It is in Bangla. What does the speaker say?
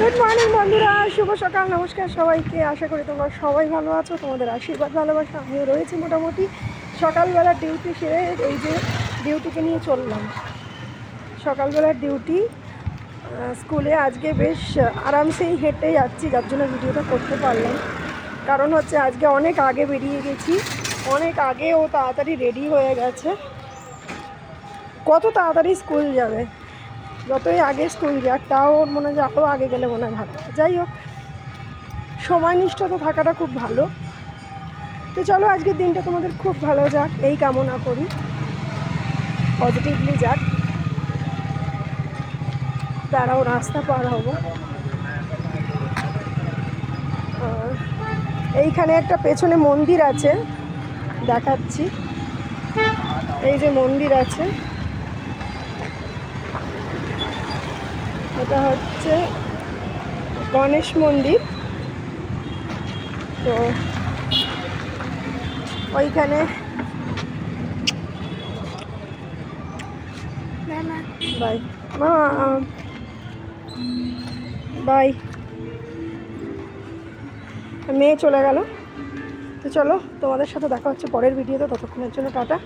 গুড মর্নিং বন্ধুরা, শুভ সকাল। নমস্কার সবাইকে। আশা করি তোমরা সবাই ভালো আছো। তোমাদের আশীর্বাদ ভালোবাসা আমিও রয়েছি মোটামুটি। সকালবেলার ডিউটি সেরে এই যে ডিউটিকে নিয়ে চললাম। সকালবেলার ডিউটি স্কুলে আজকে বেশ আরামসেই হেঁটে যাচ্ছি, যার জন্য ভিডিওটা করতে পারলাম। কারণ হচ্ছে আজকে অনেক আগে বেরিয়ে গেছি, অনেক আগে ও তাড়াতাড়ি রেডি হয়ে গেছে। কত তাড়াতাড়ি স্কুল যাবে, যতই আগে স্কুল যাক তাও ওর মনে হয় আরও আগে গেলে মনে হয় ভালো। যাই হোক, সময়নিষ্ঠ তো থাকাটা খুব ভালো। তো চলো, আজকের দিনটা তোমাদের খুব ভালো যাক এই কামনা করি, পজিটিভলি যাক। তারাও রাস্তা পার হব। এইখানে একটা পেছনে মন্দির আছে, দেখাচ্ছি। এই যে মন্দির আছে, এটা হচ্ছে গণেশ মন্দির। তো ওইখানে বাই মা, বাই। মেয়ে চলে গেল। তো চলো, তোমাদের সাথে দেখা হচ্ছে পরের ভিডিওতে। ততক্ষণের জন্য টাটা।